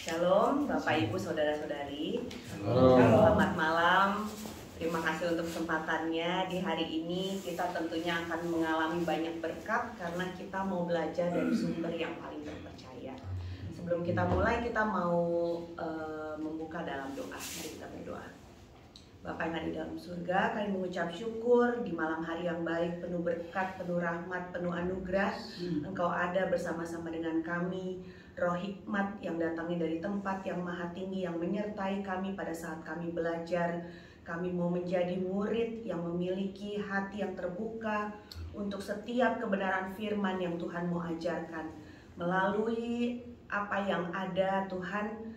Shalom Bapak Ibu Saudara-saudari. Halo. Selamat malam. Terima kasih untuk kesempatannya. Di hari ini kita tentunya akan mengalami banyak berkat karena kita mau belajar dari sumber yang paling terpercaya. Sebelum kita mulai, kita mau membuka dalam doa. Mari kita berdoa. Bapa yang ada di dalam surga, kami mengucap syukur di malam hari yang baik, penuh berkat, penuh rahmat, penuh anugerah. Engkau ada bersama-sama dengan kami. Roh hikmat yang datangnya dari tempat yang maha tinggi yang menyertai kami pada saat kami belajar. Kami mau menjadi murid yang memiliki hati yang terbuka untuk setiap kebenaran firman yang Tuhan mau ajarkan. Melalui apa yang ada Tuhan,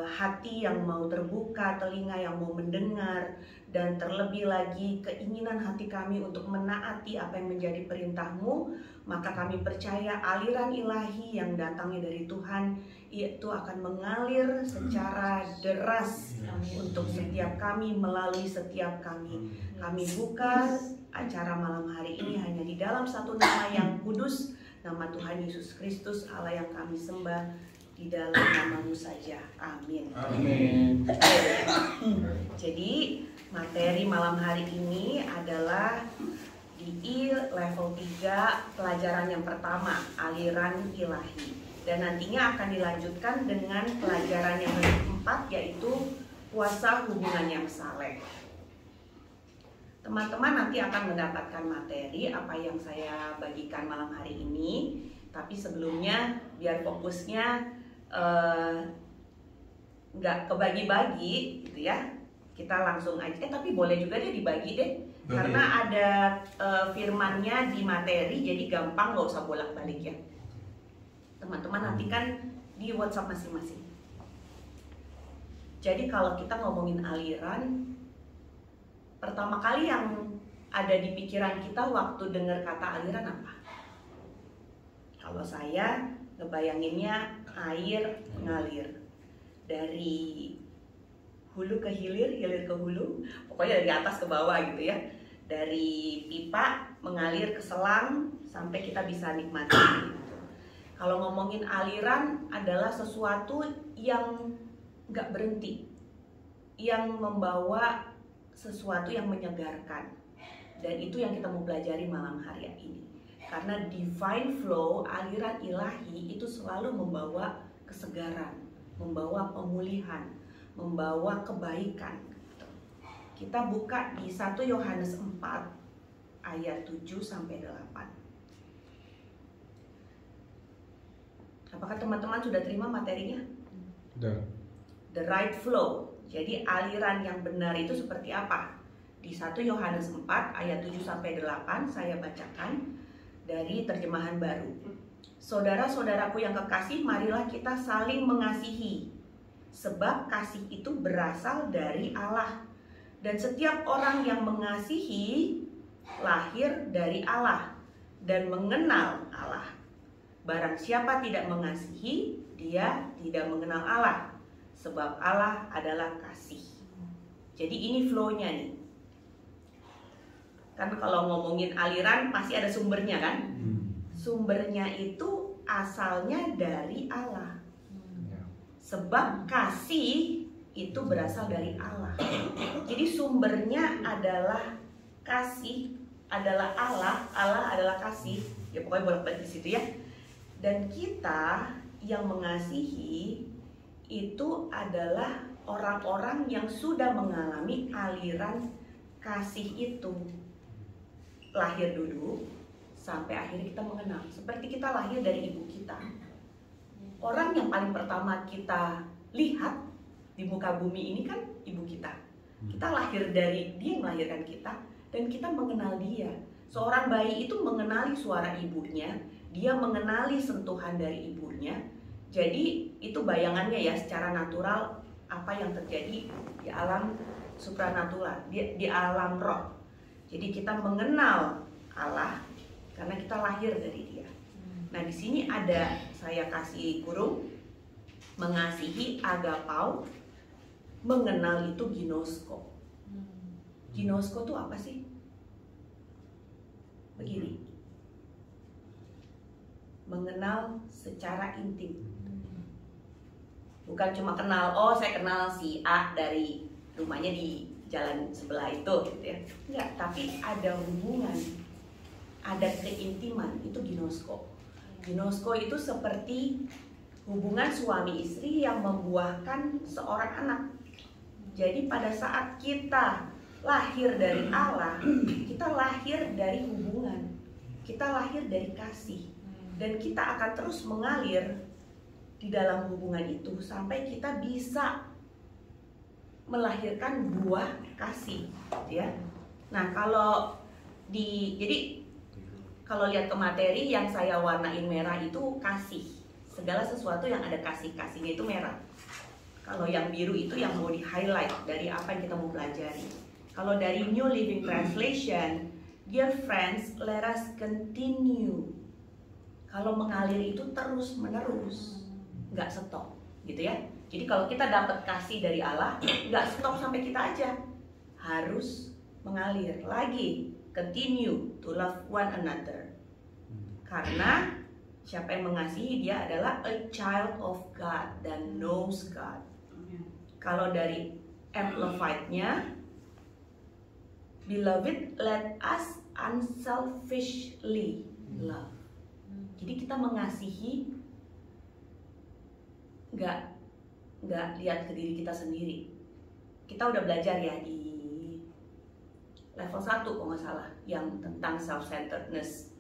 hati yang mau terbuka, telinga yang mau mendengar, dan terlebih lagi keinginan hati kami untuk menaati apa yang menjadi perintah-Mu, maka kami percaya aliran ilahi yang datangnya dari Tuhan itu akan mengalir secara deras untuk setiap kami, melalui setiap kami. Kami buka acara malam hari ini hanya di dalam satu nama yang kudus, nama Tuhan Yesus Kristus, Allah yang kami sembah. Di dalam nama-Mu saja, amin. Amin. Jadi materi malam hari ini adalah di level 3, pelajaran yang pertama, aliran ilahi. Dan nantinya akan dilanjutkan dengan pelajaran yang keempat, yaitu kuasa hubungan yang saleh. Teman-teman nanti akan mendapatkan materi apa yang saya bagikan malam hari ini. Tapi sebelumnya biar fokusnya nggak kebagi-bagi gitu ya, kita langsung aja. Tapi boleh juga deh dibagi deh, karena ada firmannya di materi, jadi gampang, nggak usah bolak-balik ya. Teman-teman nanti kan di WhatsApp masing-masing. Jadi kalau kita ngomongin aliran, pertama kali yang ada di pikiran kita waktu dengar kata aliran apa? Kalau saya ngebayanginnya air mengalir dari hulu ke hilir, hilir ke hulu, pokoknya dari atas ke bawah gitu ya. Dari pipa mengalir ke selang sampai kita bisa nikmati gitu. Kalau ngomongin aliran adalah sesuatu yang nggak berhenti, yang membawa sesuatu yang menyegarkan. Dan itu yang kita mau pelajari malam hari ini. Karena divine flow, aliran ilahi itu selalu membawa kesegaran, membawa pemulihan, membawa kebaikan. Kita buka di 1 Yohanes 4 ayat 7-8. Apakah teman-teman sudah terima materinya? Sudah. The right flow. Jadi aliran yang benar itu seperti apa? Di 1 Yohanes 4 ayat 7-8 saya bacakan dari terjemahan baru. Saudara-saudaraku yang kekasih, marilah kita saling mengasihi, sebab kasih itu berasal dari Allah. Dan setiap orang yang mengasihi lahir dari Allah dan mengenal Allah. Barang siapa tidak mengasihi, dia tidak mengenal Allah, sebab Allah adalah kasih. Jadi ini flow-nya nih. Kan kalau ngomongin aliran pasti ada sumbernya kan? Sumbernya itu asalnya dari Allah. Sebab kasih itu berasal dari Allah. Jadi sumbernya adalah kasih, adalah Allah, Allah adalah kasih. Ya pokoknya bolak-balik di situ ya. Dan kita yang mengasihi itu adalah orang-orang yang sudah mengalami aliran kasih itu. Lahir dulu sampai akhirnya kita mengenal. Seperti kita lahir dari ibu kita. Orang yang paling pertama kita lihat di muka bumi ini kan ibu kita. Kita lahir dari dia yang melahirkan kita dan kita mengenal dia. Seorang bayi itu mengenali suara ibunya, dia mengenali sentuhan dari ibunya. Jadi itu bayangannya ya secara natural apa yang terjadi di alam supranatural, di alam roh. Jadi kita mengenal Allah karena kita lahir dari Dia. Nah di sini ada saya kasih kurung, mengasihi agapau, mengenal itu ginosko. Ginosko itu apa sih? Begini, mengenal secara intim. Bukan cuma kenal, oh saya kenal si A dari rumahnya di jalan sebelah itu gitu ya. Enggak, tapi ada hubungan, ada keintiman, itu ginosko. Ginosko itu seperti hubungan suami istri yang membuahkan seorang anak. Jadi pada saat kita lahir dari Allah, kita lahir dari hubungan, kita lahir dari kasih, dan kita akan terus mengalir di dalam hubungan itu sampai kita bisa melahirkan buah kasih, ya. Nah, jadi kalau lihat ke materi yang saya warnain merah itu kasih. Segala sesuatu yang ada kasihnya itu merah. Kalau yang biru itu yang mau di-highlight dari apa yang kita mau pelajari. Kalau dari New Living Translation, dear friends, let us continue. Kalau mengalir itu terus menerus, nggak stop, gitu ya. Jadi kalau kita dapat kasih dari Allah, nggak stop sampai kita aja, harus mengalir lagi, continue to love one another. Karena siapa yang mengasihi dia adalah a child of God dan knows God. Kalau dari Amplified-nya, beloved, let us unselfishly love. Jadi kita mengasihi nggak lihat ke diri kita sendiri. Kita udah belajar ya di level 1 kalau nggak salah, yang tentang self-centeredness.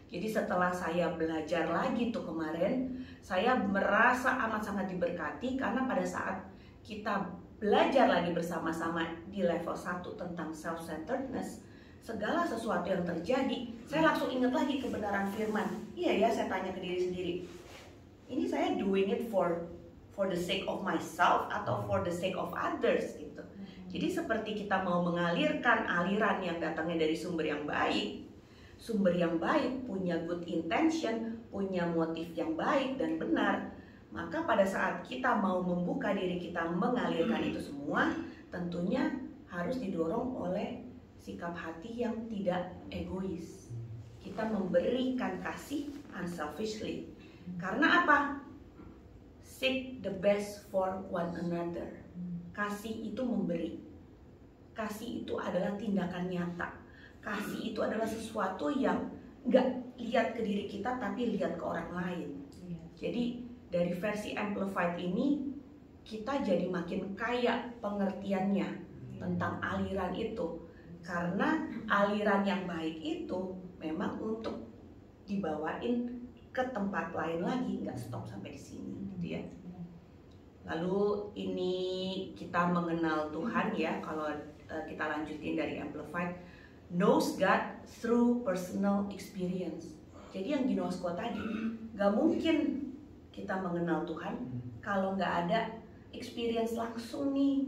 Jadi setelah saya belajar lagi tuh kemarin, saya merasa amat sangat diberkati karena pada saat kita belajar lagi bersama-sama di level 1 tentang self-centeredness, segala sesuatu yang terjadi, saya langsung ingat lagi kebenaran firman. Iya ya, saya tanya ke diri sendiri, ini saya doing it for the sake of myself atau for the sake of others gitu. Jadi seperti kita mau mengalirkan aliran yang datangnya dari sumber yang baik. Sumber yang baik punya good intention, punya motif yang baik dan benar. Maka pada saat kita mau membuka diri kita mengalirkan itu semua, tentunya harus didorong oleh sikap hati yang tidak egois. Kita memberikan kasih unselfishly. Karena apa? Seek the best for one another. Kasih itu memberi. Kasih itu adalah tindakan nyata. Kasih itu adalah sesuatu yang nggak lihat ke diri kita tapi lihat ke orang lain. Jadi dari versi Amplified ini kita jadi makin kaya pengertiannya tentang aliran itu. Karena aliran yang baik itu memang untuk dibawain ke tempat lain lagi, nggak stop sampai di sini, gitu ya. Lalu ini kita mengenal Tuhan ya. Kalau kita lanjutin dari Amplified, knows God through personal experience. Jadi yang ginosko tadi, nggak mungkin kita mengenal Tuhan kalau nggak ada experience langsung nih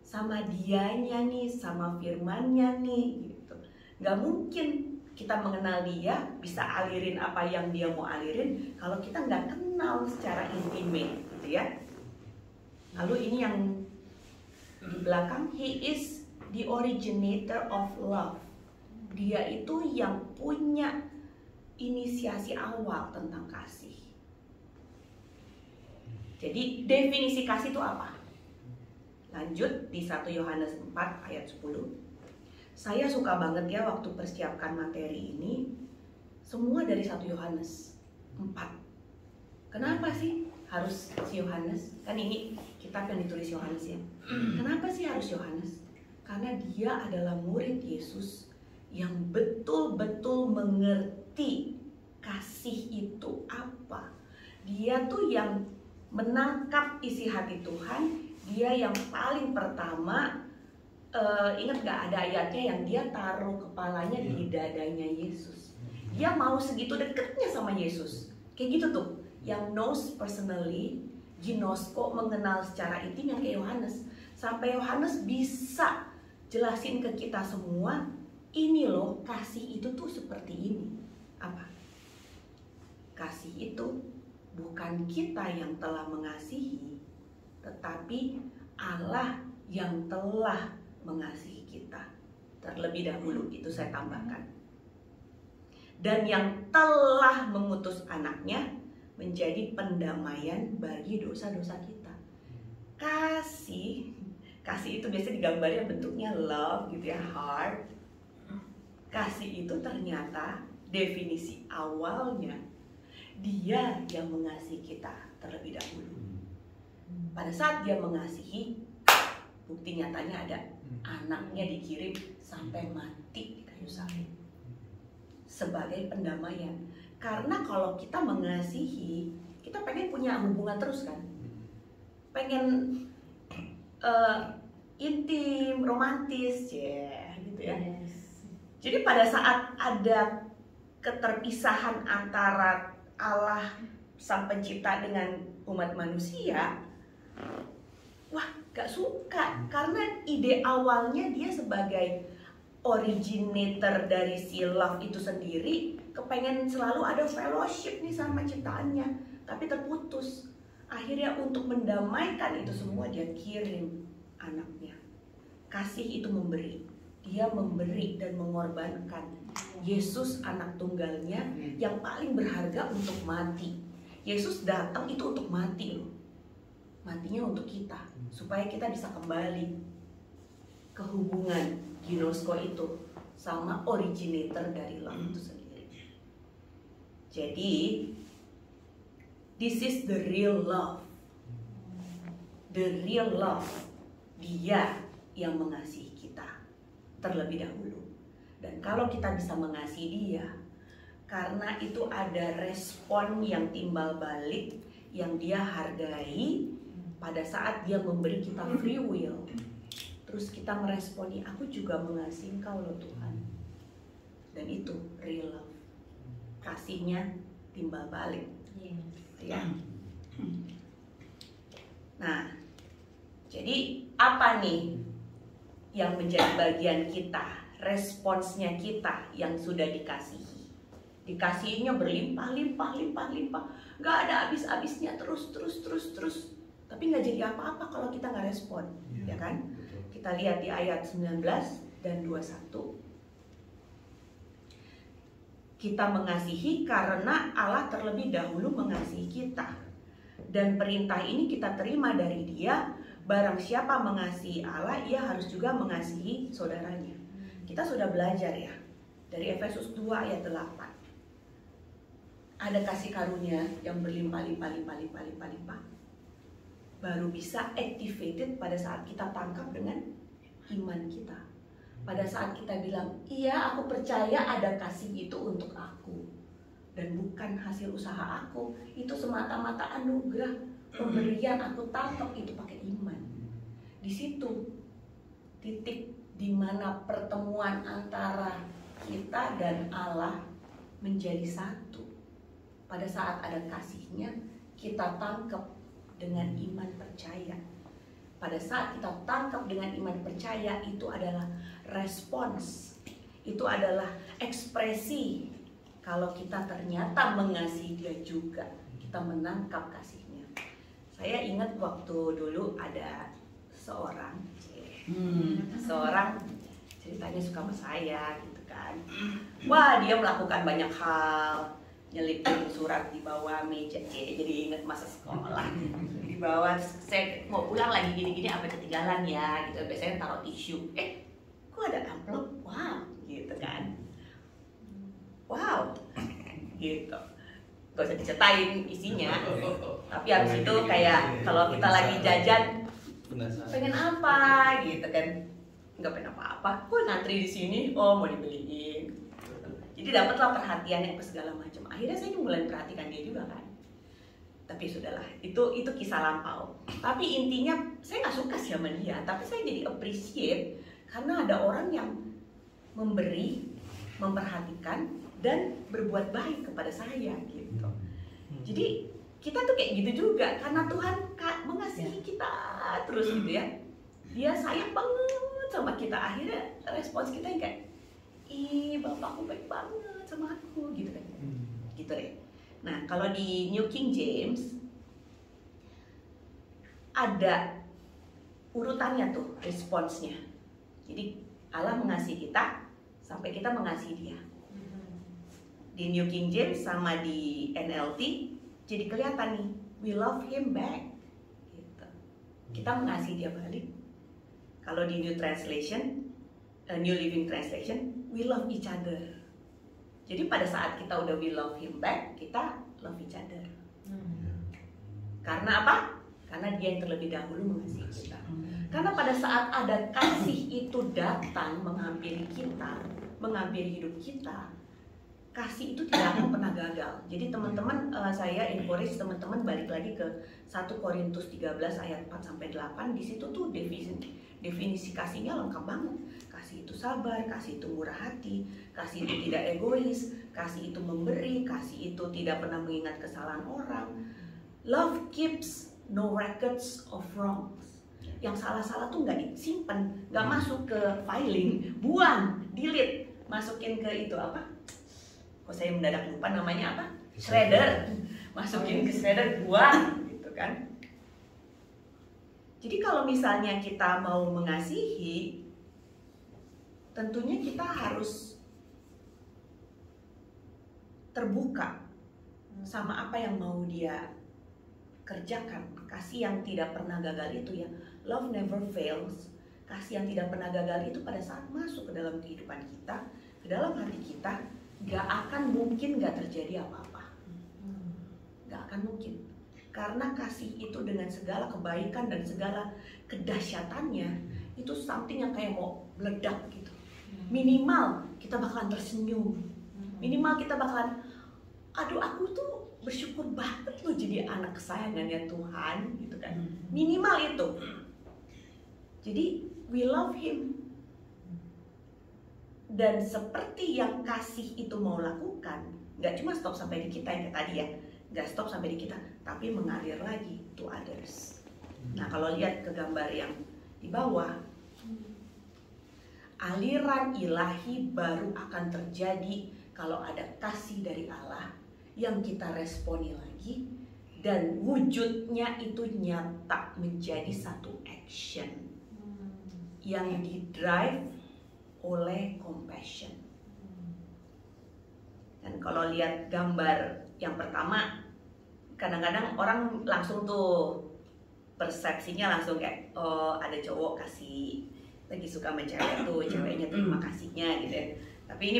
sama dianya nih, sama firmannya nih, gitu. Nggak mungkin kita mengenal dia, bisa alirin apa yang dia mau alirin kalau kita nggak kenal secara intimate, gitu ya. Lalu ini yang di belakang, he is the originator of love. Dia itu yang punya inisiasi awal tentang kasih. Jadi definisi kasih itu apa? Lanjut di 1 Yohanes 4 ayat 10. Saya suka banget ya waktu persiapkan materi ini, semua dari 1 Yohanes 4. Kenapa sih harus si Yohanes? Kan ini kitab yang ditulis Yohanes ya. Kenapa sih harus Yohanes? Karena dia adalah murid Yesus yang betul-betul mengerti kasih itu apa. Dia tuh yang menangkap isi hati Tuhan. Dia yang paling pertama, ingat gak ada ayatnya yang dia taruh kepalanya di dadanya Yesus. Dia mau segitu dekatnya sama Yesus. Kayak gitu tuh, yang knows personally, ginosko, mengenal secara intim, yang kayak Yohanes. Sampai Yohanes bisa jelasin ke kita semua, ini loh kasih itu tuh seperti ini. Apa? Kasih itu bukan kita yang telah mengasihi, tetapi Allah yang telah mengasihi kita terlebih dahulu, itu saya tambahkan. Dan yang telah mengutus anaknya menjadi pendamaian bagi dosa-dosa kita. Kasih itu biasanya digambarnya bentuknya love gitu ya, heart. Kasih itu ternyata definisi awalnya Dia yang mengasihi kita terlebih dahulu. Pada saat Dia mengasihi, bukti nyatanya ada, anaknya dikirim sampai mati di kayu salib sebagai pendamaian. Karena kalau kita mengasihi, kita pengen punya hubungan terus kan, pengen intim, romantis, gitu ya. Jadi pada saat ada keterpisahan antara Allah sang pencipta dengan umat manusia, wah gak suka, karena ide awalnya dia sebagai originator dari si love itu sendiri, kepengen selalu ada fellowship nih sama ciptaannya, tapi terputus. Akhirnya untuk mendamaikan itu semua dia kirim anaknya. Kasih itu memberi. Dia memberi dan mengorbankan Yesus anak tunggalnya yang paling berharga untuk mati. Yesus datang itu untuk mati loh. Matinya untuk kita, supaya kita bisa kembali ke hubungan ginosko itu sama originator dari love itu sendiri. Jadi this is the real love. The real love. Dia yang mengasihi kita terlebih dahulu. Dan kalau kita bisa mengasihi Dia, karena itu ada respon yang timbal balik yang Dia hargai pada saat Dia memberi kita free will. Terus kita meresponi, aku juga mengasihi Engkau loh Tuhan. Dan itu real love. Kasihnya timbal balik. Ya. Nah, jadi apa nih yang menjadi bagian kita, responsnya kita yang sudah dikasihi? Dikasihinya berlimpah-limpah, nggak ada habis-habisnya, terus. Tapi nggak jadi apa-apa kalau kita nggak respon, ya kan? Kita lihat di ayat 19 dan 21. Kita mengasihi karena Allah terlebih dahulu mengasihi kita. Dan perintah ini kita terima dari Dia, barang siapa mengasihi Allah, ia harus juga mengasihi saudaranya. Kita sudah belajar ya, dari Efesus 2 ayat 8. Ada kasih karunia yang berlimpah-limpah. Baru bisa activated pada saat kita tangkap dengan iman kita. Pada saat kita bilang, iya aku percaya ada kasih itu untuk aku. Dan bukan hasil usaha aku, itu semata-mata anugerah. Pemberian aku tangkap itu pakai iman. Di situ titik di mana pertemuan antara kita dan Allah menjadi satu. Pada saat ada kasihnya, kita tangkap dengan iman percaya. Pada saat kita tangkap dengan iman percaya, itu adalah respons. Itu adalah ekspresi kalau kita ternyata mengasihi Dia juga. Kita menangkap kasihnya. Saya ingat waktu dulu ada seorang ceritanya suka sama saya gitu kan. Wah, dia melakukan banyak hal, nyelipin surat di bawah meja, jadi ingat masa sekolah. Di bawah, saya mau pulang lagi gini-gini apa ketinggalan ya gitu. Biasanya taruh tisu. Kok ada amplop? Wow, gitu kan. Wow, gitu. Gak usah diceritain isinya. Tapi habis itu kayak kalau kita lagi jajan, pengen apa gitu kan. Nggak pengen apa-apa. Kok ngantri di sini? Oh, mau dibeliin. Jadi dapatlah perhatiannya apa segala macam. Akhirnya saya mulai perhatikan dia juga kan. Tapi sudahlah, itu kisah lampau. Tapi intinya saya nggak suka sih sama dia, tapi saya jadi appreciate karena ada orang yang memberi, memperhatikan dan berbuat baik kepada saya gitu. Jadi kita tuh kayak gitu juga karena Tuhan mengasihi kita terus gitu ya. Dia sayang banget sama kita. Akhirnya respons kita yang kayak, ih bapakku baik banget sama aku gitu kan. Gitu deh. Nah, kalau di New King James ada urutannya tuh responsnya. Jadi Allah mengasihi kita sampai kita mengasihi Dia. Di New King James sama di NLT jadi kelihatan nih, we love him back. Gitu. Kita mengasihi dia balik. Kalau di New Translation, New Living Translation, we love each other. Jadi pada saat kita udah we love him back, kita love each other. Karena apa? Karena dia yang terlebih dahulu mengasihi kita. Karena pada saat ada kasih itu datang menghampiri kita, menghampiri hidup kita, kasih itu tidak akan pernah gagal. Jadi teman-teman, saya encourage teman-teman balik lagi ke 1 Korintus 13 ayat 4-8. Di situ tuh definisi kasihnya lengkap banget. Kasih itu sabar, kasih itu murah hati, kasih itu tidak egois, kasih itu memberi, kasih itu tidak pernah mengingat kesalahan orang. Love keeps no records of wrongs. Yang salah-salah tuh nggak disimpan, nggak masuk ke filing, buang, delete, masukin ke itu apa? Kok saya mendadak lupa namanya apa? Shredder. Masukin ke shredder, buang, gitu kan? Jadi kalau misalnya kita mau mengasihi, tentunya kita harus terbuka sama apa yang mau dia kerjakan. Kasih yang tidak pernah gagal itu ya, love never fails. Kasih yang tidak pernah gagal itu pada saat masuk ke dalam kehidupan kita, ke dalam hati kita, gak akan mungkin gak terjadi apa-apa. Gak akan mungkin. Karena kasih itu dengan segala kebaikan dan segala kedahsyatannya, itu something yang kayak mau meledak gitu. Minimal kita bakalan tersenyum. Minimal kita bakalan, aduh aku tuh bersyukur banget loh jadi anak kesayangannya Tuhan gitu kan. Minimal itu. Jadi we love him. Dan seperti yang kasih itu mau lakukan, nggak cuma stop sampai di kita yang kayak tadi ya, nggak stop sampai di kita, tapi mengalir lagi to others. Nah kalau lihat ke gambar yang di bawah, aliran ilahi baru akan terjadi kalau ada kasih dari Allah yang kita responi lagi, dan wujudnya itu nyata menjadi satu action yang didrive oleh compassion. Dan kalau lihat gambar yang pertama, kadang-kadang orang langsung tuh persepsinya langsung kayak, oh ada cowok kasih, lagi suka sama cewek tuh, ceweknya terima kasihnya gitu ya. Tapi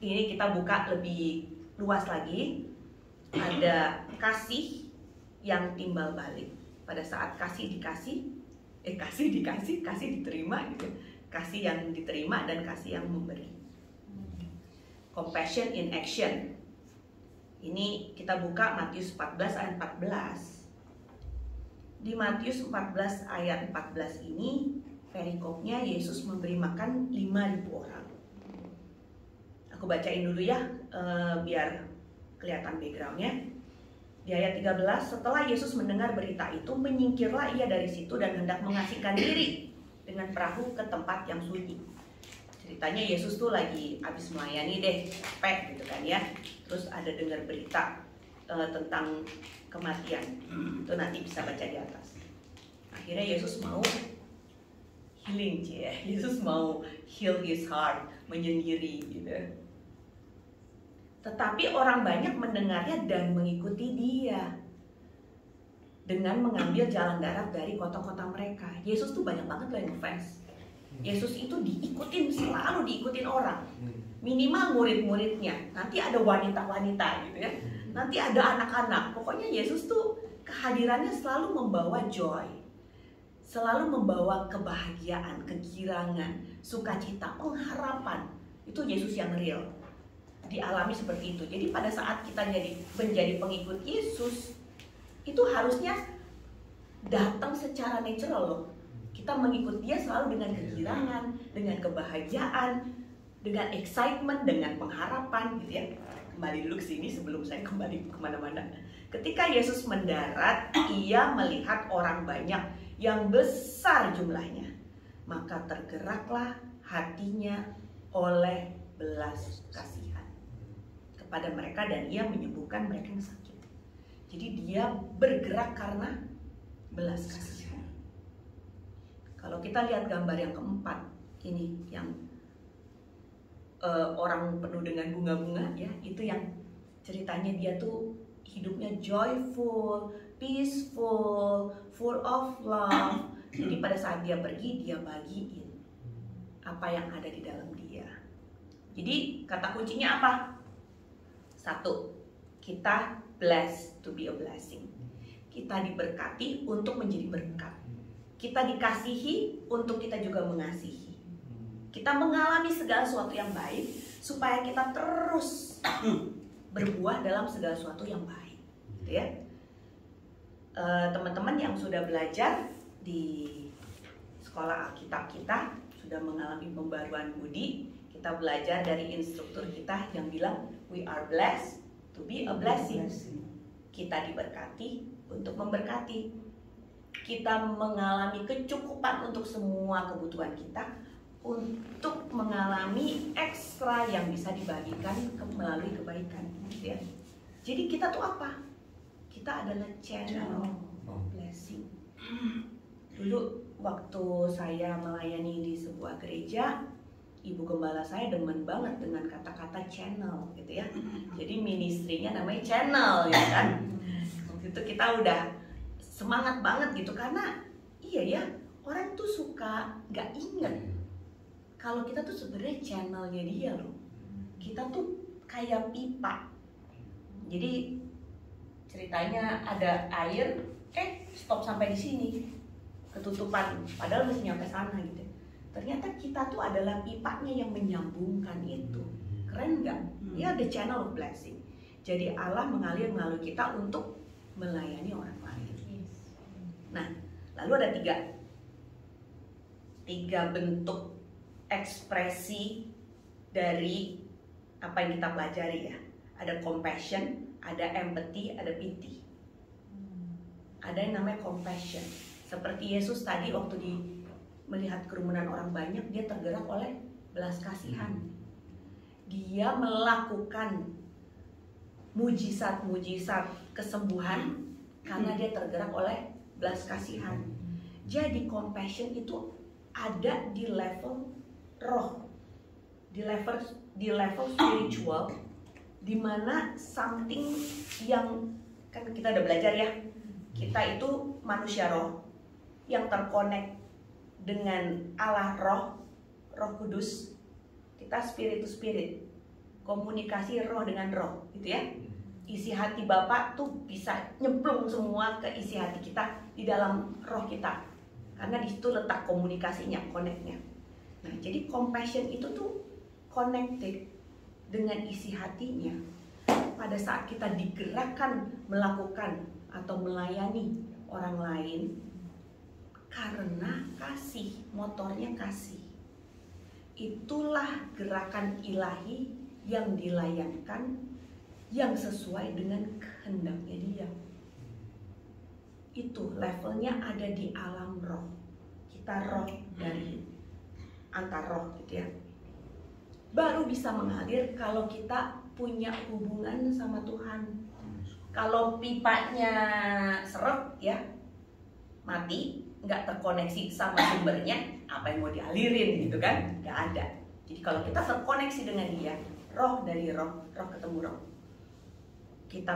ini kita buka lebih luas lagi. Ada kasih yang timbal balik. Pada saat kasih dikasih, kasih diterima gitu. Kasih yang diterima dan kasih yang memberi. Compassion in action. Ini kita buka Matius 14 ayat 14. Di Matius 14 ayat 14 ini perikopnya Yesus memberi makan 5.000 orang. Aku bacain dulu ya, biar kelihatan backgroundnya. Di ayat 13, setelah Yesus mendengar berita itu, menyingkirlah ia dari situ dan hendak mengasingkan diri dengan perahu ke tempat yang sunyi. Ceritanya Yesus tuh lagi habis melayani deh, capek gitu kan ya. Terus ada dengar berita tentang kematian. Itu nanti bisa baca di atas. Akhirnya Yesus mau healing, ya. Yesus mau heal his heart, menyendiri gitu. Tetapi orang banyak mendengarnya dan mengikuti dia dengan mengambil jalan darat dari kota-kota mereka. Yesus tuh banyak banget loh yang fans. Yesus itu diikutin, selalu diikutin orang. Minimal murid-muridnya. Nanti ada wanita-wanita gitu ya. Nanti ada anak-anak. Pokoknya Yesus tuh kehadirannya selalu membawa joy. Selalu membawa kebahagiaan, kegirangan, sukacita, pengharapan. Itu Yesus yang real. Dialami seperti itu. Jadi pada saat kita menjadi pengikut Yesus, itu harusnya datang secara natural loh. Kita mengikut dia selalu dengan kegirangan, dengan kebahagiaan, dengan excitement, dengan pengharapan gitu ya. Kembali dulu ke sini sebelum saya kembali kemana-mana. Ketika Yesus mendarat, ia melihat orang banyak yang besar jumlahnya. Maka tergeraklah hatinya oleh belas kasihan pada mereka dan ia menyembuhkan mereka yang sakit. Jadi dia bergerak karena belas kasihan. Kalau kita lihat gambar yang keempat ini yang orang penuh dengan bunga-bunga ya, itu yang ceritanya dia tuh hidupnya joyful, peaceful, full of love. Jadi pada saat dia pergi, dia bagiin apa yang ada di dalam dia. Jadi kata kuncinya apa? Satu, kita blessed to be a blessing. Kita diberkati untuk menjadi berkat. Kita dikasihi untuk kita juga mengasihi. Kita mengalami segala sesuatu yang baik supaya kita terus berbuah dalam segala sesuatu yang baik, gitu ya. Teman-teman yang sudah belajar di sekolah Alkitab kita sudah mengalami pembaruan budi. Kita belajar dari instruktur kita yang bilang we are blessed to be a blessing. Kita diberkati untuk memberkati. Kita mengalami kecukupan untuk semua kebutuhan kita, untuk mengalami ekstra yang bisa dibagikan melalui kebaikan, ya. Jadi kita tuh apa? Kita adalah channel blessing. Dulu waktu saya melayani di sebuah gereja, ibu gembala saya demen banget dengan kata-kata channel, gitu ya. Jadi ministrinya namanya channel, ya kan? Waktu itu kita udah semangat banget gitu, karena iya ya, orang tuh suka gak inget kalau kita tuh sebenarnya channelnya dia loh. Kita tuh kayak pipa. Jadi ceritanya ada air, stop sampai di sini, ketutupan, padahal mesti nyampe sana gitu. Ternyata kita tuh adalah pipanya yang menyambungkan itu. Keren nggak? Ya, the channel of blessing. Jadi Allah mengalir melalui kita untuk melayani orang lain. Nah, lalu ada tiga bentuk ekspresi dari apa yang kita pelajari ya. Ada compassion, ada empathy, ada pity. Ada yang namanya compassion. Seperti Yesus tadi waktu melihat kerumunan orang banyak, dia tergerak oleh belas kasihan. Dia melakukan mujizat-mujizat kesembuhan karena dia tergerak oleh belas kasihan. Jadi compassion itu ada di level roh, di level spiritual, di mana something yang kan kita udah belajar ya, kita itu manusia roh yang terkonek dengan Allah roh kudus. Kita spirit to spirit, komunikasi roh dengan roh, gitu ya. Isi hati Bapa tuh bisa nyemplung semua ke isi hati kita di dalam roh kita, karena di situ letak komunikasinya, connect-nya. Nah, jadi compassion itu tuh connected dengan isi hatinya. Pada saat kita digerakkan melakukan atau melayani orang lain karena kasih, motornya kasih. Itulah gerakan ilahi yang dilayankan, yang sesuai dengan kehendaknya dia. Itu levelnya ada di alam roh. Kita roh dari antar roh, gitu ya. Baru bisa mengalir kalau kita punya hubungan sama Tuhan. Kalau pipanya seret ya, mati, nggak terkoneksi sama sumbernya, apa yang mau dialirin gitu kan? Nggak ada. Jadi kalau kita terkoneksi dengan dia, roh dari roh, roh ketemu roh, kita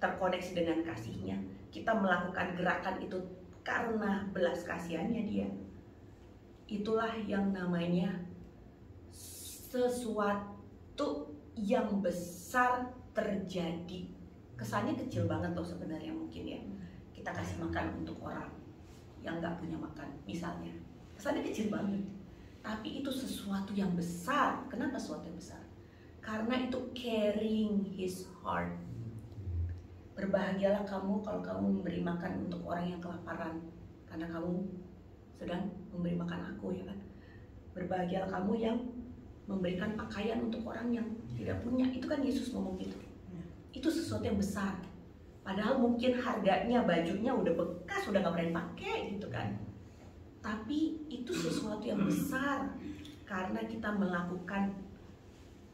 terkoneksi dengan kasihnya, kita melakukan gerakan itu karena belas kasihannya dia. Itulah yang namanya sesuatu yang besar terjadi. Kesannya kecil banget loh sebenarnya mungkin ya. Kita kasih makan untuk orang yang nggak punya makan misalnya. Kesannya kecil banget. Tapi itu sesuatu yang besar. Kenapa sesuatu yang besar? Karena itu carrying his heart. Berbahagialah kamu kalau kamu memberi makan untuk orang yang kelaparan, karena kamu sedang memberi makan aku, ya kan? Berbahagialah kamu yang memberikan pakaian untuk orang yang tidak punya. Itu kan Yesus ngomong gitu. Itu sesuatu yang besar. Padahal mungkin harganya, bajunya udah bekas, udah gak pernah pakai gitu kan. Tapi itu sesuatu yang besar karena kita melakukan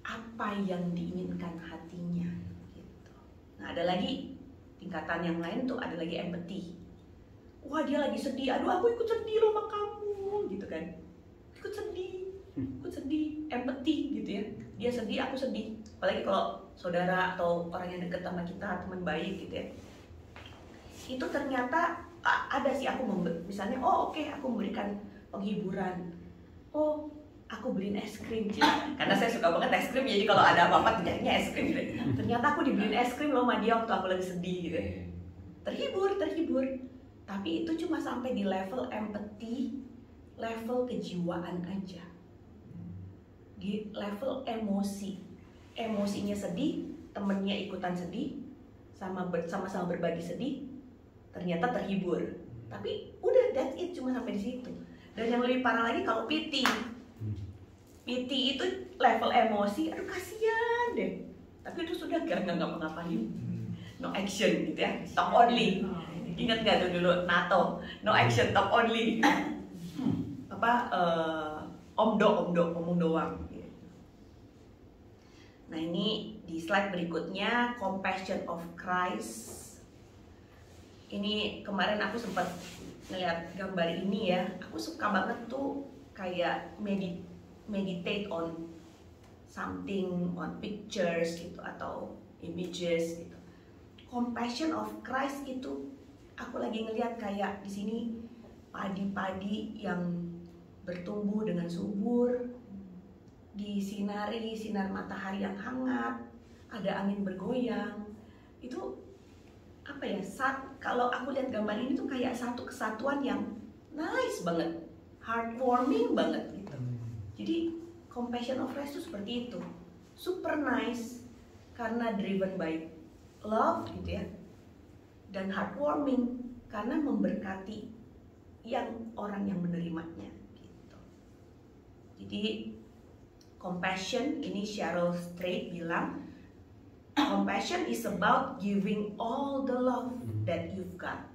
apa yang diinginkan hatinya gitu. Nah, ada lagi tingkatan yang lain tuh, ada lagi empathy. Wah, dia lagi sedih, aduh aku ikut sedih loh sama kamu gitu kan. Ikut sedih. Aku sedih, empathy gitu ya. Dia sedih, aku sedih. Apalagi kalau saudara atau orang yang dekat sama kita, teman baik gitu ya. Itu ternyata ada sih aku misalnya, oh oke, aku memberikan penghiburan. Oh, aku beliin es krim. Karena saya suka banget es krim, jadi kalau ada apa-apa nyarinya es krim gitu. Ternyata aku dibeliin es krim loh sama dia waktu aku lagi sedih gitu. Terhibur. Tapi itu cuma sampai di level empathy, level kejiwaan aja. Di level emosi. Emosinya sedih, temennya ikutan sedih, sama-sama berbagi sedih, ternyata terhibur. Tapi udah, that's it, cuma sampai di situ. Dan yang lebih parah lagi kalau pity. Pity itu level emosi, aduh kasihan deh. Tapi itu sudah gak ngapa-ngapain. No action gitu ya, talk only. Ingat gak tuh dulu NATO, no action, talk only. Omdo, ngomong doang. Nah ini di slide berikutnya, compassion of Christ. Ini kemarin aku sempat ngeliat gambar ini ya, aku suka banget tuh kayak meditate on something, on pictures gitu atau images gitu. Compassion of Christ itu aku lagi ngeliat kayak di sini padi-padi yang bertumbuh dengan subur, disinari sinar matahari yang hangat, ada angin bergoyang. Itu apa ya? Kalau aku lihat gambar ini tuh kayak satu kesatuan yang nice banget, heartwarming banget gitu. Jadi compassion of Christ itu seperti itu, super nice karena driven by love gitu ya, dan heartwarming karena memberkati orang yang menerimanya gitu. Jadi compassion ini Cheryl Strayed bilang, compassion is about giving all the love that you've got.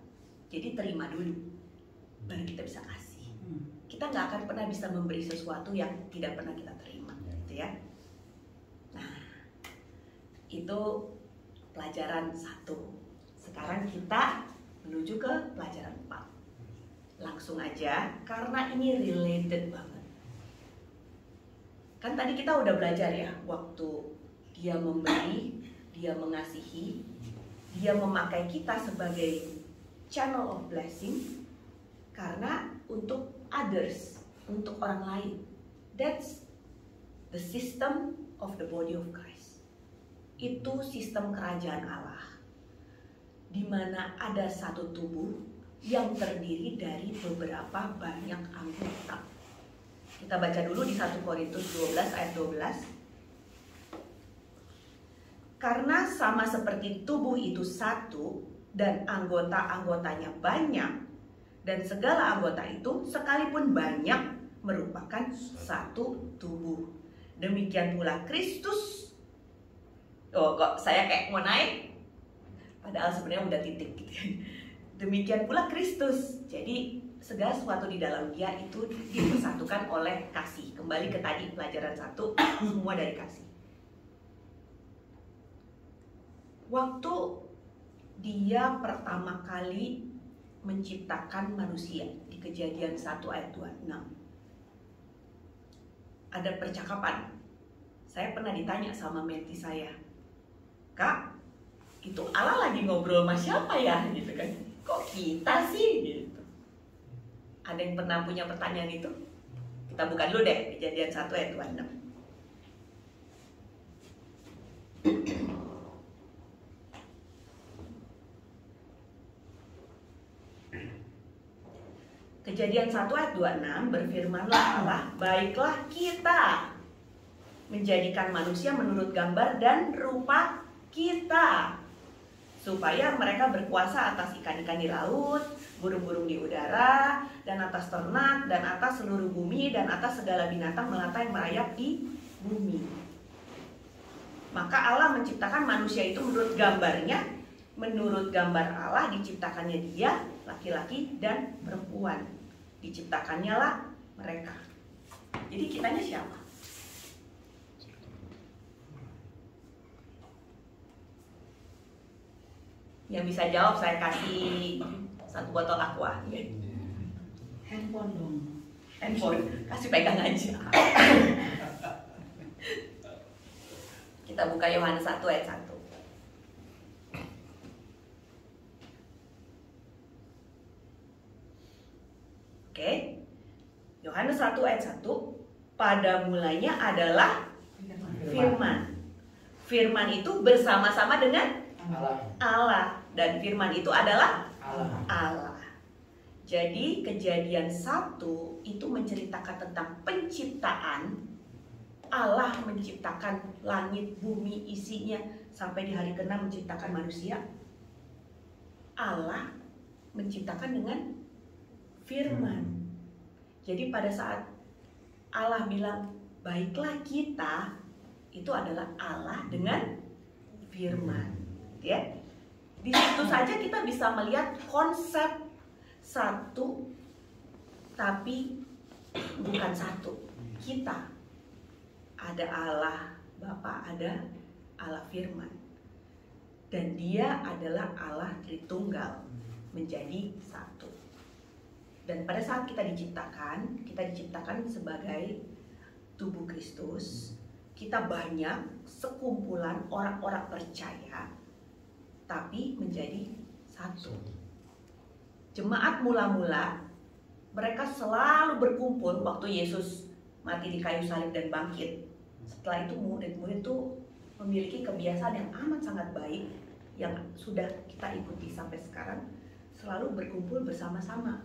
Jadi terima dulu, baru kita bisa kasih. Kita nggak akan pernah bisa memberi sesuatu yang tidak pernah kita terima, gitu ya. Nah, itu pelajaran 1. Sekarang kita menuju ke pelajaran 4. Langsung aja, karena ini related banget. Kan tadi kita udah belajar ya, waktu dia memberi, dia mengasihi, dia memakai kita sebagai channel of blessing karena untuk others, untuk orang lain. That's the system of the body of Christ. Itu sistem kerajaan Allah, di mana ada satu tubuh yang terdiri dari beberapa banyak anggota. Kita baca dulu di 1 Korintus 12 ayat 12. Karena sama seperti tubuh itu satu dan anggota-anggotanya banyak, dan segala anggota itu sekalipun banyak merupakan satu tubuh. Demikian pula Kristus. Oh, kok saya kayak mau naik? Padahal sebenarnya udah titik gitu. Demikian pula Kristus. Jadi segala sesuatu di dalam dia itu dipersatukan oleh kasih. Kembali ke tadi pelajaran 1, semua dari kasih. Waktu dia pertama kali menciptakan manusia di Kejadian 1 ayat 26, ada percakapan. Saya pernah ditanya sama menti saya, Kak, itu Allah lagi ngobrol sama siapa ya? Gitu kan? Kok kita sih? Gitu. Ada yang pernah punya pertanyaan itu? Kita buka dulu deh Kejadian 1 ayat 26. Kejadian 1 ayat 26 berfirmanlah Allah, baiklah kita menjadikan manusia menurut gambar dan rupa kita, supaya mereka berkuasa atas ikan-ikan di laut, burung-burung di udara, dan atas ternak, dan atas seluruh bumi, dan atas segala binatang melata yang merayap di bumi. Maka Allah menciptakan manusia itu menurut gambarnya, menurut gambar Allah diciptakannya dia, laki-laki dan perempuan. Diciptakannya lah mereka. Jadi kitanya siapa? Yang bisa jawab saya kasih 1 botol aqua. Handphone dong. handphone, kasih pegang aja. Kita buka Yohanes 1 ayat 1. Oke. Yohanes 1 ayat 1. Pada mulanya adalah firman. Firman itu bersama-sama dengan Allah. Dan firman itu adalah Allah. Jadi Kejadian 1 itu menceritakan tentang penciptaan. Allah menciptakan langit, bumi, isinya. Sampai di hari ke-6 menciptakan manusia. Allah menciptakan dengan firman. Jadi pada saat Allah bilang baiklah kita, itu adalah Allah dengan firman, ya. Di situ saja kita bisa melihat konsep satu tapi bukan satu. Kita ada Allah Bapa, ada Allah firman, dan Dia adalah Allah Tritunggal menjadi satu. Dan pada saat kita diciptakan sebagai tubuh Kristus. Kita banyak sekumpulan orang-orang percaya, tapi menjadi satu. Jemaat mula-mula, mereka selalu berkumpul waktu Yesus mati di kayu salib dan bangkit. Setelah itu murid-murid itu memiliki kebiasaan yang amat sangat baik, yang sudah kita ikuti sampai sekarang, selalu berkumpul bersama-sama.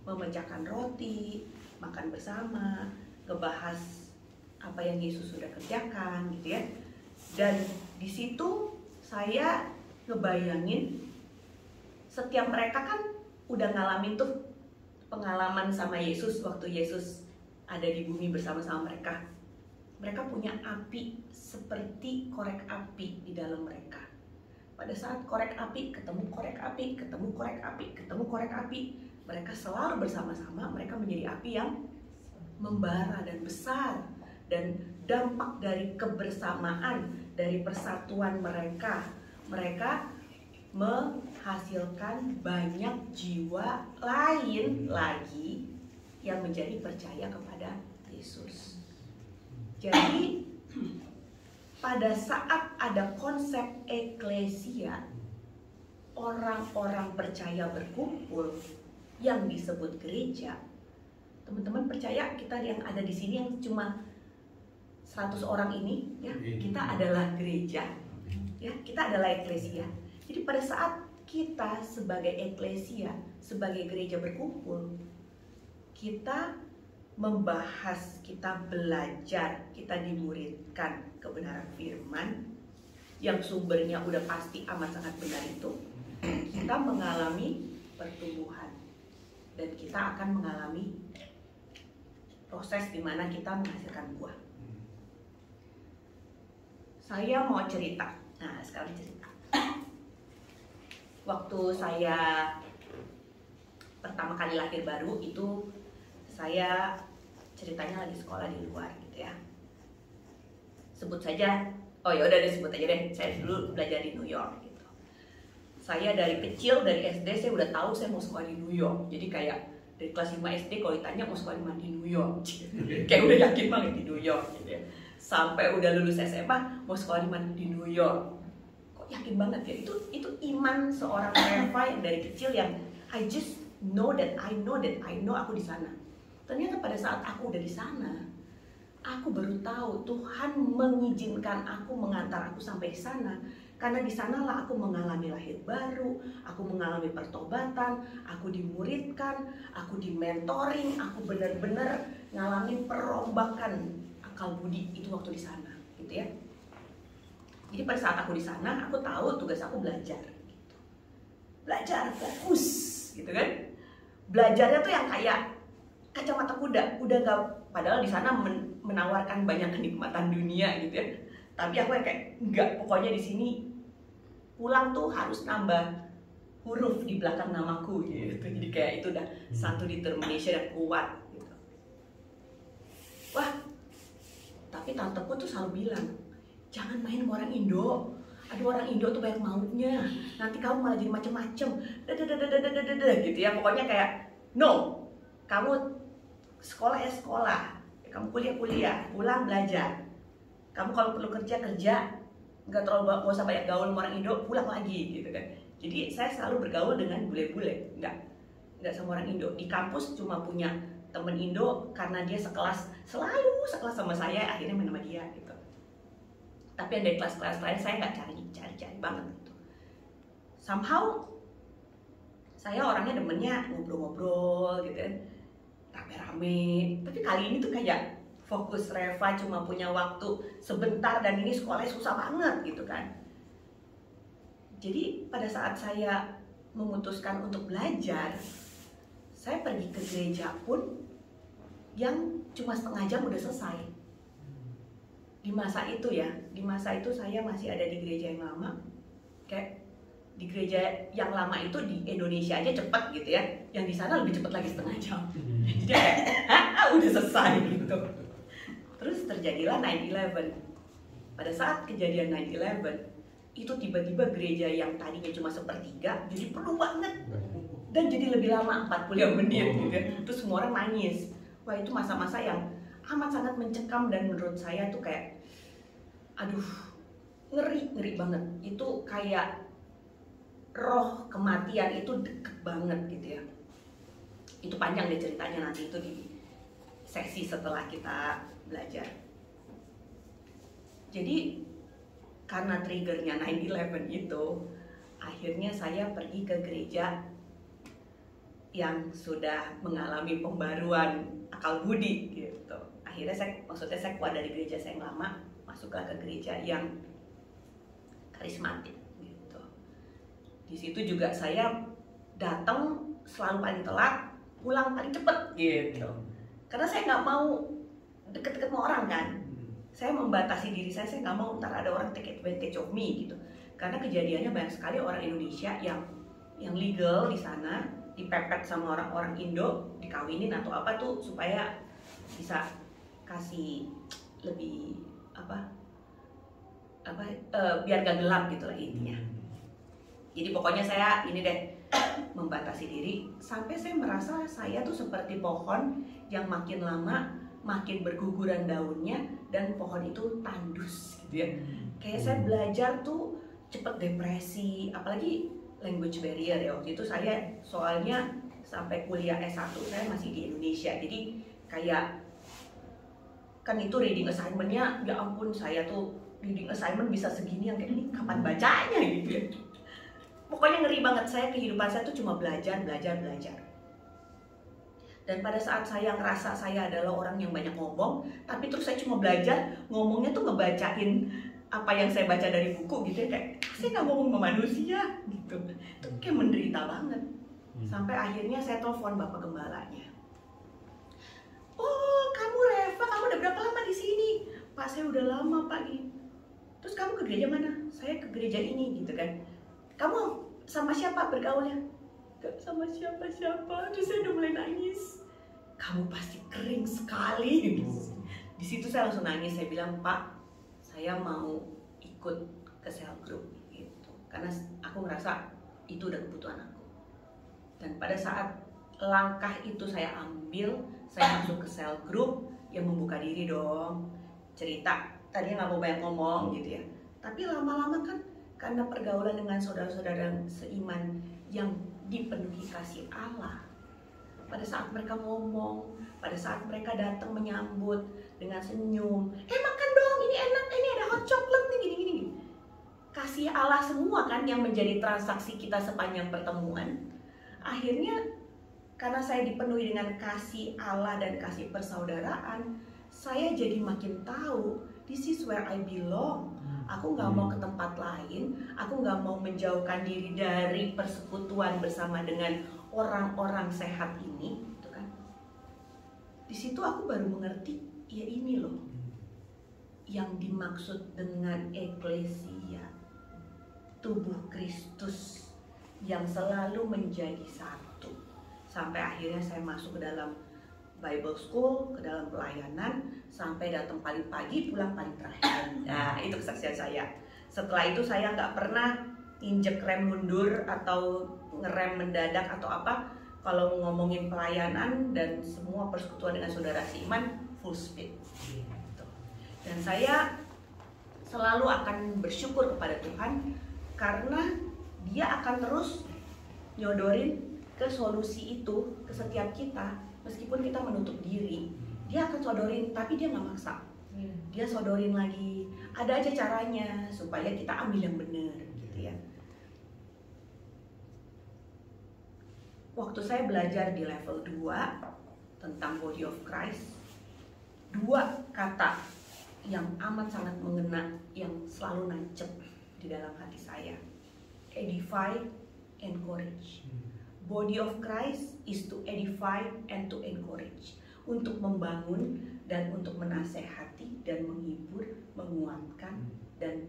Memecahkan roti, makan bersama, ngebahas apa yang Yesus sudah kerjakan gitu ya. Dan di situ saya ngebayangin setiap mereka kan udah ngalamin tuh pengalaman sama Yesus waktu Yesus ada di bumi bersama-sama mereka. Mereka punya api seperti korek api di dalam mereka. Pada saat korek api, ketemu korek api, ketemu korek api, ketemu korek api, mereka selalu bersama-sama, mereka menjadi api yang membara dan besar. Dan dampak dari kebersamaan, dari persatuan mereka menghasilkan banyak jiwa lain lagi yang menjadi percaya kepada Yesus. Jadi pada saat ada konsep eklesia, orang-orang percaya berkumpul yang disebut gereja. Teman-teman percaya kita yang ada di sini yang cuma 100 orang ini, ya, kita adalah gereja, ya, kita adalah eklesia. Jadi pada saat kita sebagai eklesia, sebagai gereja berkumpul, kita membahas, kita belajar, kita dimuridkan kebenaran firman yang sumbernya udah pasti amat sangat benar itu, kita mengalami pertumbuhan dan kita akan mengalami proses di mana kita menghasilkan buah. Saya mau cerita. Nah, sekarang cerita. Waktu saya pertama kali lahir baru itu saya ceritanya lagi sekolah di luar gitu ya. Sebut saja, oh ya udah disebut aja deh. Saya dulu belajar di New York gitu. Saya dari kecil, dari SD saya udah tahu saya mau sekolah di New York. Jadi kayak dari kelas 5 SD kalau ditanya mau sekolah di mana di New York, kayak udah yakin banget di New York gitu ya. Sampai udah lulus SMA mau sekolah di mana di New York, kok yakin banget ya. Itu iman seorang Reva yang dari kecil yang I just know that I know aku di sana. Ternyata pada saat aku udah di sana, aku baru tahu Tuhan mengizinkan aku, mengantar aku sampai di sana. Karena di sanalah aku mengalami lahir baru, aku mengalami pertobatan, aku dimuridkan, aku dimentoring, aku benar-benar ngalamin perombakan akal budi itu waktu di sana, gitu ya. Jadi pada saat aku di sana, aku tahu tugas aku belajar, gitu. Belajar fokus, gitu kan? Belajarnya tuh yang kayak kacamata kuda, udah gak, padahal di sana menawarkan banyak kenikmatan dunia, gitu ya. Tapi aku kayak enggak, pokoknya di sini pulang tuh harus nambah huruf di belakang namaku, gitu. Jadi kayak itu udah satu determination yang kuat, gitu. Wah. Tapi tanteku tuh selalu bilang, jangan main sama orang Indo. Aduh, orang Indo tuh banyak maunya. Nanti kamu malah jadi macem-macem. Gitu ya. Pokoknya kayak, no. Kamu sekolah ya sekolah, kamu kuliah, pulang belajar. Kamu kalau perlu kerja, nggak terlalu, nggak usah banyak gaul sama orang Indo, pulang lagi gitu kan. Jadi saya selalu bergaul dengan bule-bule, nggak sama orang Indo. Di kampus cuma punya temen Indo karena dia selalu sekelas sama saya, akhirnya main sama dia gitu. Tapi yang dari kelas-kelas lain saya nggak cari banget gitu. Somehow saya orangnya demennya ngobrol-ngobrol gitu kan, rame-rame. Tapi kali ini tuh kayak fokus Reva cuma punya waktu sebentar dan ini sekolahnya susah banget gitu kan. Jadi pada saat saya memutuskan untuk belajar, saya pergi ke gereja pun yang cuma setengah jam udah selesai. Di masa itu saya masih ada di gereja yang lama. Kayak di gereja yang lama itu di Indonesia aja cepet gitu ya, yang di sana lebih cepet lagi setengah jam. Jadi kayak udah selesai gitu. Terus terjadilah 9/11. Pada saat kejadian 9/11 itu tiba-tiba gereja yang tadinya cuma sepertiga jadi penuh banget dan jadi lebih lama 45 menit gitu ya. Terus semua orang nangis. Wah, itu masa-masa yang amat sangat mencekam dan menurut saya tuh kayak aduh, ngeri banget. Itu kayak roh kematian itu deket banget gitu ya. Itu panjang deh ceritanya, nanti itu di sesi setelah kita belajar. Jadi karena triggernya 9/11 itu, akhirnya saya pergi ke gereja yang sudah mengalami pembaruan akal budi gitu. Akhirnya saya keluar dari gereja saya yang lama, masuklah ke gereja yang karismatik gitu. Di situ juga saya datang selalu paling telat, pulang paling cepet gitu. Karena saya nggak mau deket-deket sama orang kan. Saya membatasi diri saya nggak mau ntar ada orang take advantage of me gitu. Karena kejadiannya banyak sekali orang Indonesia yang legal di sana dipepet sama orang-orang Indo, dikawinin atau apa tuh supaya bisa kasih lebih biar gak gelap gitu lah intinya. Jadi pokoknya saya ini deh membatasi diri sampai saya merasa saya tuh seperti pohon yang makin lama makin berguguran daunnya dan pohon itu tandus gitu ya. Kayak saya belajar tuh cepet depresi, apalagi language barrier ya. Waktu itu saya soalnya sampai kuliah S1 saya masih di Indonesia, jadi kayak kan itu reading assignment-nya, ya ampun saya tuh reading assignment bisa segini yang kayak ini kapan bacanya gitu ya. Pokoknya ngeri banget, saya kehidupan saya tuh cuma belajar. Dan pada saat saya ngerasa saya adalah orang yang banyak ngomong, tapi terus saya cuma belajar, ngomongnya tuh ngebacain apa yang saya baca dari buku gitu ya, kayak saya nggak ngomong sama manusia gitu. Itu kayak menderita banget. Sampai akhirnya saya telepon bapak gembalanya. Oh, kamu Reva, kamu udah berapa lama di sini? Pak, saya udah lama Pak nih. Terus kamu ke gereja mana? Saya ke gereja ini gitu kan. Kamu sama siapa bergaulnya? Gak sama siapa-siapa. Terus saya udah mulai nangis. Kamu pasti kering sekali. Di situ saya langsung nangis. Saya bilang, Pak, saya mau ikut ke cell group gitu. Karena aku ngerasa itu udah kebutuhan aku. Dan pada saat langkah itu saya ambil, saya masuk ke cell group, yang membuka diri dong, cerita. Tadinya nggak mau banyak ngomong gitu ya. Tapi lama-lama kan karena pergaulan dengan saudara-saudara seiman yang dipenuhi kasih Allah. Pada saat mereka ngomong, pada saat mereka datang menyambut dengan senyum, makan dong, ini enak, ini ada hot chocolate nih, gini-gini. Kasih Allah semua kan yang menjadi transaksi kita sepanjang pertemuan. Akhirnya karena saya dipenuhi dengan kasih Allah dan kasih persaudaraan, saya jadi makin tahu this is where I belong. Aku nggak mau ke tempat lain, aku nggak mau menjauhkan diri dari persekutuan bersama dengan orang-orang sehat ini, gitu kan? Di situ aku baru mengerti, ya ini loh yang dimaksud dengan eklesia, tubuh Kristus yang selalu menjadi satu. Sampai akhirnya saya masuk ke dalam Bible School, ke dalam pelayanan, sampai datang paling pagi, pulang paling terakhir. Nah, itu kesaksian saya. Setelah itu saya nggak pernah injek rem mundur atau ngerem mendadak atau apa. kalau ngomongin pelayanan dan semua persekutuan dengan saudara seiman, full speed. Dan saya selalu akan bersyukur kepada Tuhan karena Dia akan terus nyodorin ke solusi itu ke setiap kita, meskipun kita menutup diri. Dia akan sodorin, tapi Dia nggak maksa. Dia sodorin lagi, ada aja caranya supaya kita ambil yang benar, gitu ya. Waktu saya belajar di level 2 tentang Body of Christ, 2 kata yang amat sangat mengena, yang selalu nancep di dalam hati saya: edify, encourage. Body of Christ is to edify and to encourage, untuk membangun dan untuk menasehati dan menghibur, menguatkan dan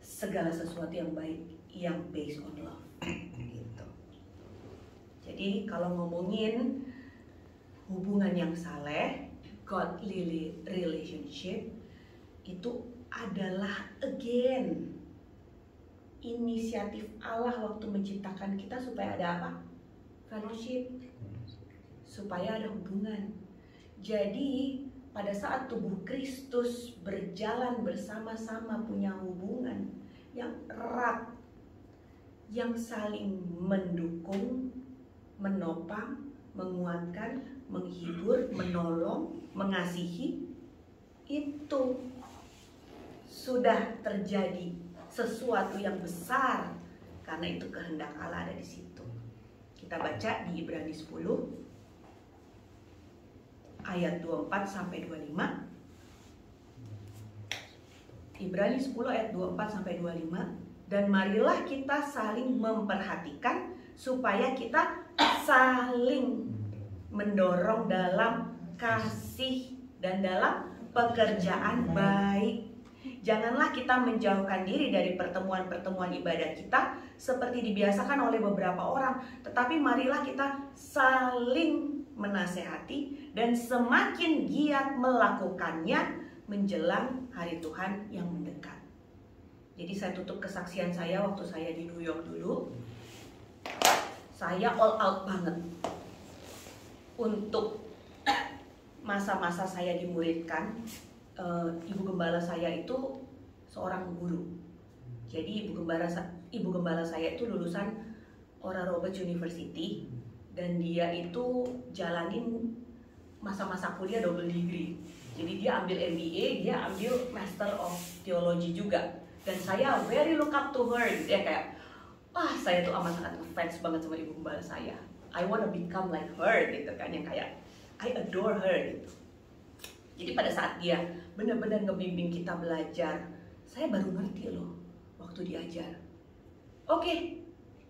segala sesuatu yang baik yang based on love. Gitu. Jadi kalau ngomongin hubungan yang saleh, godly relationship, itu adalah again inisiatif Allah waktu menciptakan kita supaya ada apa? Fellowship, supaya ada hubungan. Jadi pada saat tubuh Kristus berjalan bersama-sama punya hubungan yang erat, yang saling mendukung, menopang, menguatkan, menghibur, menolong, mengasihi, itu sudah terjadi sesuatu yang besar karena itu kehendak Allah ada di situ. Kita baca di Ibrani 10 ayat 24 sampai 25. Ibrani 10 ayat 24 sampai 25. Dan marilah kita saling memperhatikan supaya kita saling mendorong dalam kasih dan dalam pekerjaan baik. Janganlah kita menjauhkan diri dari pertemuan-pertemuan ibadah kita seperti dibiasakan oleh beberapa orang, tetapi marilah kita saling menasehati dan semakin giat melakukannya menjelang hari Tuhan yang mendekat. Jadi saya tutup kesaksian saya waktu saya di New York dulu. Saya all out banget untuk masa-masa saya dimuridkan. Ibu gembala saya itu seorang guru. Jadi ibu gembala saya itu lulusan Oral Roberts University, dan dia itu jalanin masa-masa kuliah double degree. Jadi dia ambil MBA, dia ambil Master of Theology juga. Dan saya very look up to her, dia kayak, wah saya tuh amat sangat fans banget sama ibu gembala saya. I wanna become like her gitu kan, yang kayak I adore her gitu. Jadi pada saat dia benar-benar ngebimbing kita belajar, saya baru ngerti loh waktu diajar. Oke,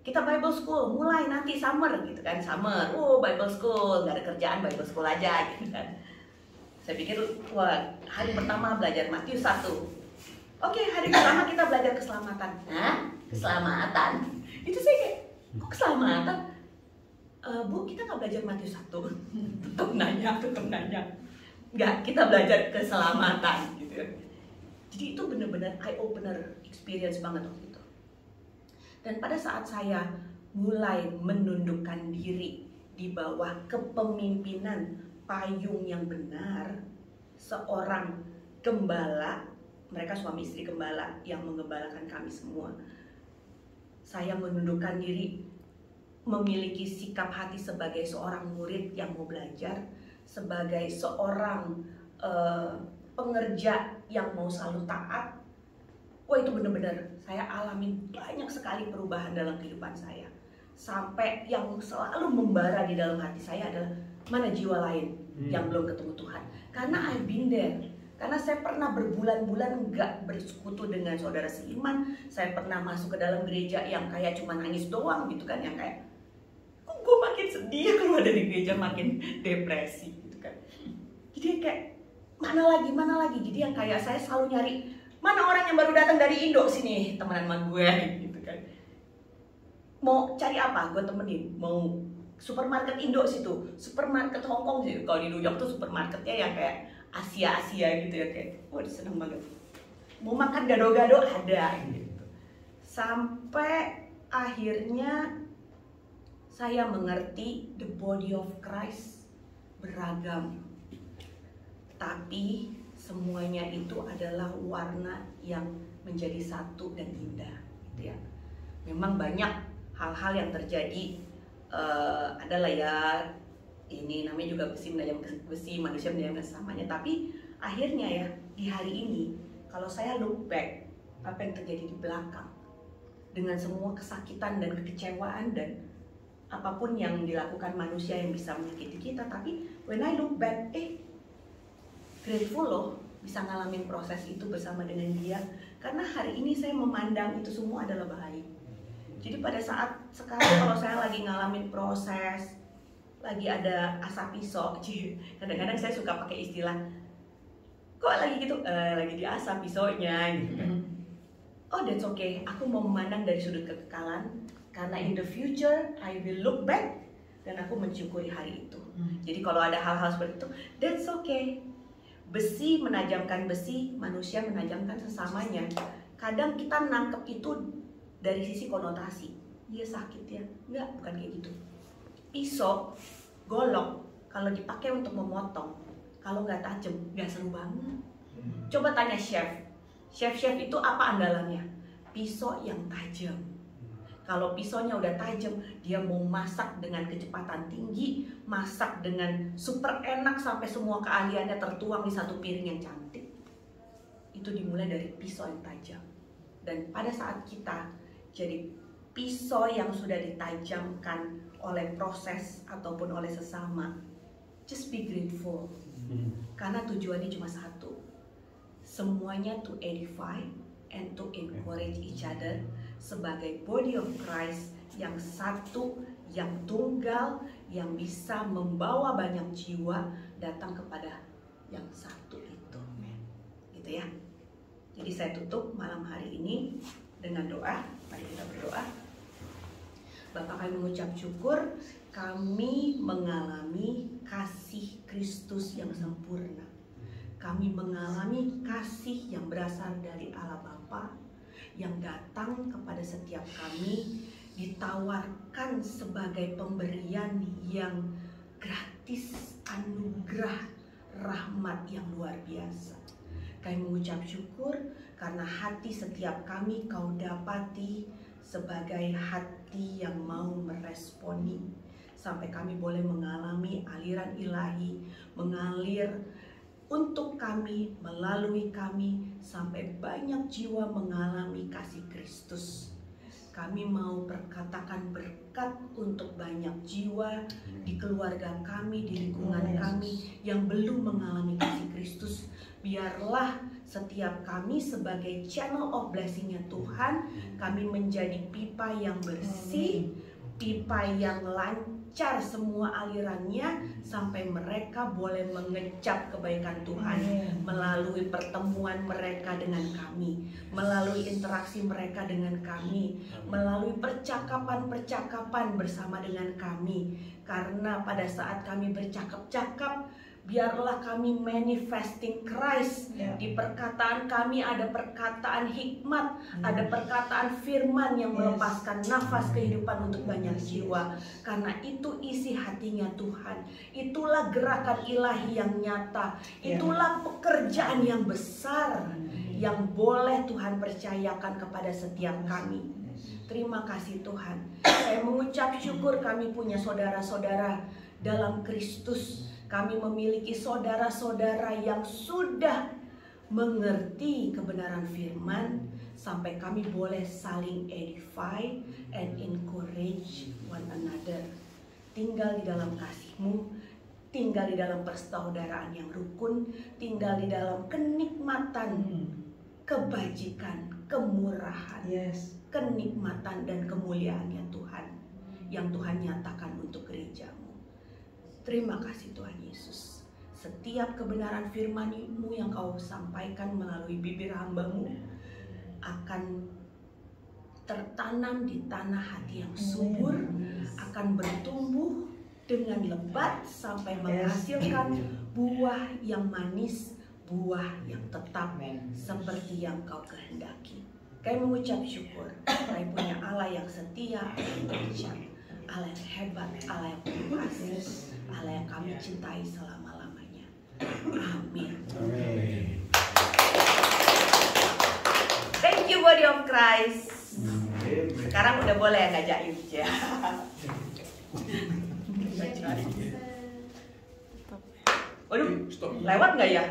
kita Bible School mulai nanti summer gitu kan, summer, Bible School, nggak ada kerjaan Bible School aja gitu kan. Saya pikir, wah hari pertama belajar Matius 1. Oke, hari pertama kita belajar keselamatan. Hah? Keselamatan? Itu saya kayak, kok keselamatan? Bu, kita nggak belajar Matius 1. Tetap nanya. Nggak, kita belajar keselamatan gitu. Jadi itu benar-benar eye-opener experience banget waktu itu. Dan pada saat saya mulai menundukkan diri di bawah kepemimpinan payung yang benar, seorang gembala, mereka suami istri gembala yang menggembalakan kami semua, saya menundukkan diri, memiliki sikap hati sebagai seorang murid yang mau belajar, sebagai seorang pengerja yang mau selalu taat. Wah, itu benar-benar saya alami banyak sekali perubahan dalam kehidupan saya. Sampai yang selalu membara di dalam hati saya adalah, mana jiwa lain yang belum ketemu Tuhan. Karena I've been there. Karena saya pernah berbulan-bulan nggak bersekutu dengan saudara seiman. Saya pernah masuk ke dalam gereja yang kayak cuma nangis doang gitu kan. Yang kayak, kok gue makin sedih keluar dari gereja, makin depresi gitu kan. Jadi kayak, mana lagi. Jadi yang kayak saya selalu nyari, mana orang yang baru datang dari Indo sini, teman-teman gue gitu kan. Mau cari apa? Gue temenin. Mau supermarket Indo situ, supermarket Hongkong sih. Kalau di New York tuh supermarketnya yang kayak Asia gitu ya, kayak wah seneng banget. Mau makan gado-gado ada gitu. Sampai akhirnya saya mengerti the body of Christ beragam, tapi semuanya itu adalah warna yang menjadi satu dan indah, gitu ya. Memang banyak hal-hal yang terjadi, adalah ya, ini namanya juga besi menajamkan besi, manusia menajamkan sesamanya. Tapi akhirnya ya, di hari ini kalau saya look back apa yang terjadi di belakang, dengan semua kesakitan dan kekecewaan dan apapun yang dilakukan manusia yang bisa menyakiti kita, tapi when I look back, grateful loh bisa ngalamin proses itu bersama dengan dia, karena hari ini saya memandang itu semua adalah baik. Jadi pada saat sekarang kalau saya lagi ngalamin proses, lagi ada asap pisau, kadang-kadang saya suka pakai istilah, kok lagi gitu, lagi di asap pisaunya gitu kan. Oh, that's okay, aku mau memandang dari sudut kekekalan, karena in the future I will look back dan aku mensyukuri hari itu. Jadi kalau ada hal-hal seperti itu, that's okay. Besi menajamkan besi, manusia menajamkan sesamanya. Kadang kita nangkep itu dari sisi konotasi, dia sakit ya, enggak, bukan kayak gitu. Pisau, golok, kalau dipakai untuk memotong, kalau nggak tajam, nggak seru banget. Coba tanya chef itu apa andalannya? Pisau yang tajam. Kalau pisaunya udah tajam, dia mau masak dengan kecepatan tinggi, masak dengan super enak sampai semua keahliannya tertuang di satu piring yang cantik. Itu dimulai dari pisau yang tajam. Dan pada saat kita jadi pisau yang sudah ditajamkan oleh proses ataupun oleh sesama, just be grateful. Karena tujuannya cuma satu, semuanya to edify and to encourage each other sebagai body of Christ yang satu, yang tunggal, yang bisa membawa banyak jiwa datang kepada yang satu itu, gitu ya. Jadi saya tutup malam hari ini dengan doa. Mari kita berdoa. Bapa, kami mengucap syukur, kami mengalami kasih Kristus yang sempurna. Kami mengalami kasih yang berasal dari Allah Bapa, yang datang kepada setiap kami, ditawarkan sebagai pemberian yang gratis, anugerah, rahmat yang luar biasa. Kami mengucap syukur karena hati setiap kami Kau dapati sebagai hati yang mau meresponi, sampai kami boleh mengalami aliran ilahi mengalir untuk kami, melalui kami, sampai banyak jiwa mengalami kasih Kristus. Kami mau perkatakan berkat untuk banyak jiwa di keluarga kami, di lingkungan kami yang belum mengalami kasih Kristus. Biarlah setiap kami sebagai channel of blessing-nya Tuhan, kami menjadi pipa yang bersih, pipa yang lancar semua alirannya, sampai mereka boleh mengecap kebaikan Tuhan melalui pertemuan mereka dengan kami, melalui interaksi mereka dengan kami, melalui percakapan-percakapan bersama dengan kami. Karena pada saat kami bercakap-cakap, biarlah kami manifesting Christ. Di perkataan kami ada perkataan hikmat, ada perkataan firman yang melepaskan nafas kehidupan untuk banyak jiwa. Karena itu isi hatinya Tuhan. Itulah gerakan ilahi yang nyata. Itulah pekerjaan yang besar yang boleh Tuhan percayakan kepada setiap kami. Terima kasih Tuhan. Saya mengucap syukur kami punya saudara-saudara dalam Kristus. Kami memiliki saudara-saudara yang sudah mengerti kebenaran firman, sampai kami boleh saling edify and encourage one another. Tinggal di dalam kasih-Mu, tinggal di dalam persaudaraan yang rukun, tinggal di dalam kenikmatan, kebajikan, kemurahan, kenikmatan dan kemuliaan-Nya Tuhan, yang Tuhan nyatakan untuk gereja-Mu. Terima kasih Tuhan Yesus. Setiap kebenaran firman-Mu yang Kau sampaikan melalui bibir hamba-Mu akan tertanam di tanah hati yang subur, akan bertumbuh dengan lebat sampai menghasilkan buah yang manis, buah yang tetap seperti yang Kau kehendaki. Kami mengucap syukur, kami punya Allah yang setia, yang dahsyat. Allah yang hebat, Allah yang penuh kasih, Allah yang kami cintai selama-lamanya. Amin. Thank you body of Christ. Sekarang udah boleh nggak jaim ya. Waduh, lewat nggak ya?